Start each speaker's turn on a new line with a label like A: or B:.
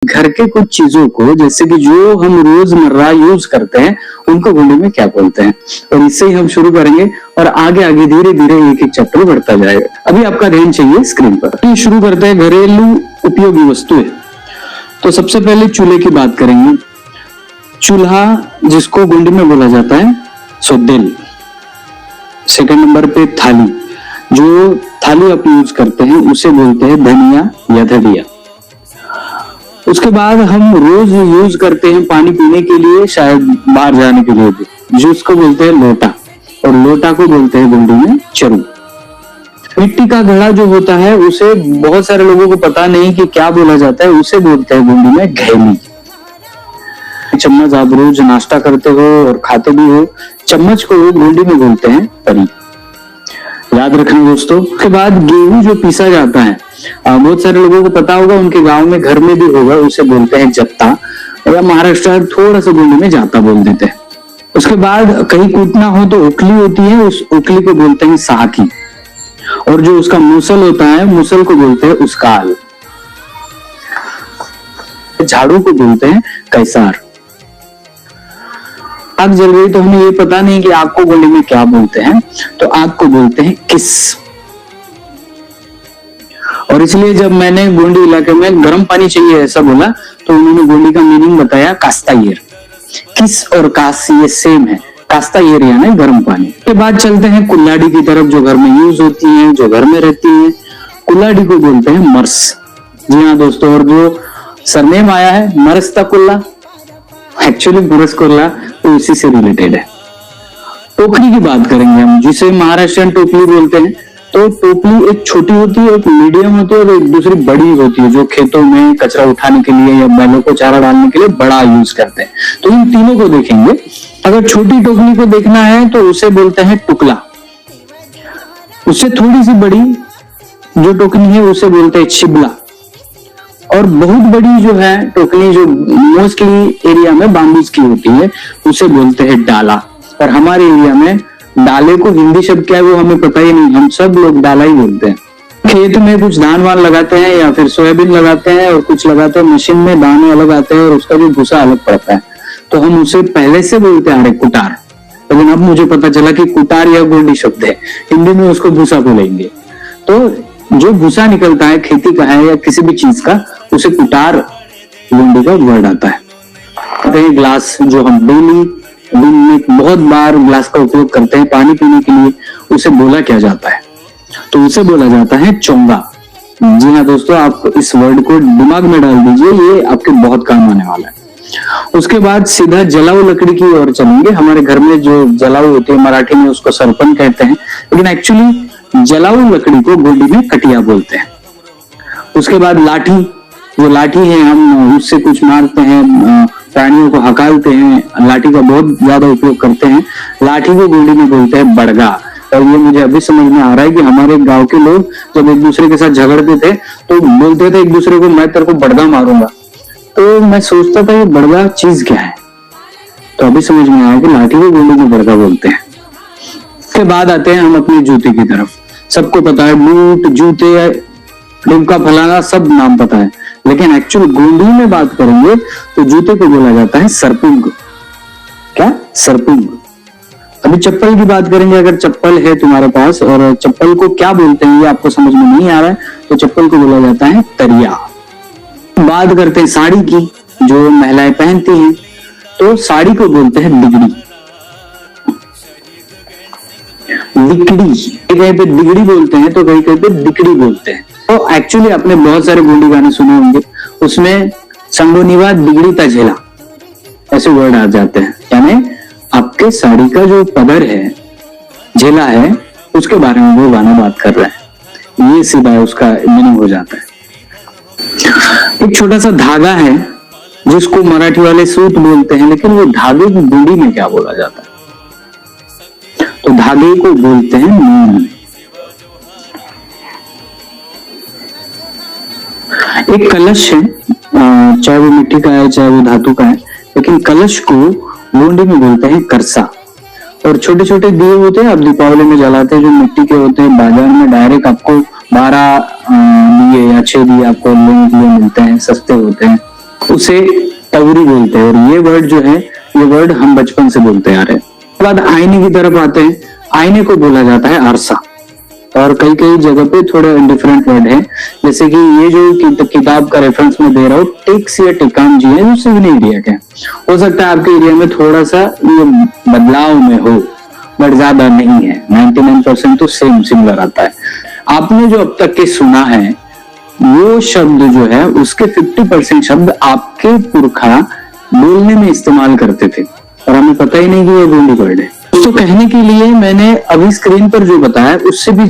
A: घर के कुछ चीजों को, जैसे कि जो हम रोजमर्रा यूज करते हैं, उनको गोंडी में क्या बोलते हैं। और इससे ही हम शुरू करेंगे और आगे आगे धीरे धीरे एक एक चैप्टर बढ़ता जाएगा। अभी आपका ध्यान चाहिए स्क्रीन पर। तो शुरू करते हैं घरेलू उपयोगी वस्तुएं। तो सबसे पहले चूल्हे की बात करेंगे। चूल्हा जिसको गोंडी में बोला जाता है सोदेल। सेकंड नंबर पे थाली, जो थाली आप यूज करते हैं उसे बोलते हैं धनिया या धडिया। उसके बाद हम रोज यूज करते हैं पानी पीने के लिए, शायद बाहर जाने के लिए भी, जो उसको बोलते हैं लोटा, और लोटा को बोलते हैं गोंडी में चरू। मिट्टी का घड़ा जो होता है उसे बहुत सारे लोगों को पता नहीं कि क्या बोला जाता है, उसे बोलते हैं गोंडी में घैली। चम्मच आप रोज नाश्ता करते हो और खाते भी हो, चम्मच को गोंडी में बोलते हैं परी। याद रखना दोस्तों। उसके बाद गेहूं जो पीसा जाता है, बहुत सारे लोगों को पता होगा, उनके गांव में घर में भी होगा, उसे बोलते हैं जत्ता, या महाराष्ट्र थोड़ा सा गोंडी में जाता बोल देते हैं। उसके बाद कहीं कूटना हो तो ओखली होती है, उस ओखली को बोलते हैं साकी, और जो उसका मुसल होता है, मुसल को बोलते हैं उसकाल। झाड़ू को बोलते हैं कैसार। आग जल रही तो हमें ये पता नहीं कि आग को गोंडी में क्या बोलते हैं, तो आग को बोलते हैं किस। और इसलिए जब मैंने गोंडी इलाके में गर्म पानी चाहिए ऐसा बोला, तो उन्होंने गोंडी का मीनिंग बताया कास्तायर। किस और कास ये सेम है, कास्तायर यानी गर्म पानी। के बाद चलते हैं कुल्हाड़ी की तरफ, जो घर में यूज होती है, जो घर में रहती है। कुल्हाड़ी को बोलते हैं मर्स। जी हाँ दोस्तों, और जो सरनेम आया है मरस्ता कुल्ला, एक्चुअली मरस कुल्ला तो इसी से रिलेटेड है। टोकरी की बात करेंगे हम, जिसे महाराष्ट्रियन टोपली बोलते हैं। तो टोपली एक छोटी होती है, एक मीडियम होती है और एक दूसरी बड़ी होती है, जो खेतों में कचरा उठाने के लिए या बैलों को चारा डालने के लिए बड़ा यूज करते हैं। तो इन तीनों को देखेंगे। अगर छोटी टोकरी को देखना है तो उसे बोलते हैं टुकला। उससे थोड़ी सी बड़ी जो टोकरी है उसे बोलते हैं छिबला। और बहुत बड़ी जो है टोकरी, जो मोस्टली एरिया में बाम्बूज की होती है, उसे बोलते हैं डाला। और हमारे एरिया में डाले को हिंदी शब्द क्या है वो हमें पता ही नहीं, हम सब लोग डाला ही बोलते हैं। खेत में कुछ धान वान लगाते हैं या फिर सोयाबीन लगाते हैं, और कुछ लगाते हैं मशीन में, दाने अलग आते हैं और उसका जो भूसा अलग पड़ता है, तो हम उसे पहले से बोलते हैं कुटार। लेकिन अब मुझे पता चला कि कुटार यह गोंडी शब्द है, हिंदी में उसको भूसा बोलेंगे। तो जो भूसा निकलता है खेती का है या किसी भी चीज का, उसे कुटार गोंडी का वर्ड आता है। ग्लास, जो हम डेली दिन में बहुत बार ग्लास का उपयोग करते हैं पानी पीने के लिए, उसे बोला क्या जाता है, तो उसे बोला जाता है चोंगा। जी हाँ दोस्तों, आप इस वर्ड को दिमाग में डाल दीजिए, ये आपके बहुत काम आने वाला है। उसके बाद सीधा जलाऊ लकड़ी की ओर चलेंगे। हमारे घर में जो जलाऊ होती है, मराठी में उसको सरपन कहते हैं, लेकिन एक्चुअली जलाऊ लकड़ी को गोंडी में कटिया बोलते हैं। उसके बाद लाठी, जो लाठी है हम उससे कुछ मारते हैं, प्राणियों को हकालते हैं, लाठी का बहुत ज्यादा उपयोग करते हैं। लाठी को गोंडी में बोलते हैं बड़गा। और ये मुझे अभी समझ में आ रहा है कि हमारे गांव के लोग जब एक दूसरे के साथ झगड़ते थे तो बोलते थे एक दूसरे को, मैं तेरे को बड़गा मारूंगा। तो मैं सोचता था ये बड़गा चीज क्या है, तो अभी समझ में आया कि लाठी को गोंडी में बड़गा बोलते हैं। उसके बाद आते हैं हम अपनी जूते की तरफ। सबको पता है बूट, जूते, डिमका, फलाना, सब नाम पता है, लेकिन एक्चुअल गोंडी में बात करेंगे तो जूते को बोला जाता है सरपुंग। क्या? सरपुंग। अभी चप्पल की बात करेंगे। अगर चप्पल है तुम्हारे पास और चप्पल को क्या बोलते हैं ये आपको समझ में नहीं आ रहा है, तो चप्पल को बोला जाता है तरिया। बात करते हैं साड़ी की, जो महिलाएं पहनती हैं, तो साड़ी को बोलते हैं दिगड़ी। दिकड़ी, कहीं पे दिगड़ी बोलते हैं तो कहीं पे दिकड़ी बोलते हैं। तो एक्चुअली आपने बहुत सारे गोंडी गाने सुने होंगे, उसमें संगोनिवा दिगड़ी ता झेला ऐसे वर्ड आ जाते हैं, यानी आपके साड़ी का जो पदर है, झेला है, उसके बारे में वो गाना बात कर रहा है। ये सीधा उसका मीनिंग हो जाता है। एक छोटा सा धागा है जिसको मराठी वाले सूत बोलते हैं, लेकिन वो धागे की गोंडी में क्या बोला जाता है, तो धागे को बोलते हैं नून। एक कलश है, चाहे वो मिट्टी का है चाहे वो धातु का है, लेकिन कलश को गोंडी में बोलते हैं करसा। और छोटे छोटे दिए होते हैं, आप दीपावली में जलाते हैं, जो मिट्टी के होते हैं, बाजार में डायरेक्ट आपको 12 दिए या 6 दिए आपको लेने के लिए मिलते हैं, सस्ते होते हैं। उसे टवरी बोलते हैं। और ये वर्ड जो है, ये वर्ड हम बचपन से बोलते आ रहे हैं। उसके बाद आईने की तरफ आते हैं। आईने को बोला जाता है अरसा। और कई कई जगह पे थोड़े डिफरेंट वर्ड है, जैसे कि ये जो किताब का रेफरेंस में दे रहा हूँ, टेक्स या टेकाम जी है, जो सिवन एरिया के। हो सकता है आपके एरिया में थोड़ा सा ये बदलाव में हो, बट ज्यादा नहीं है। 99% तो सेम सिमिलर आता है। आपने जो अब तक के सुना है, वो शब्द जो है उसके 50% शब्द आपके पुरखा बोलने में इस्तेमाल करते थे और हमें पता ही नहीं कि ये गोंडी वर्ड है। तो कहने के लिए मैंने अभी स्क्रीन पर जो बताया उससे भी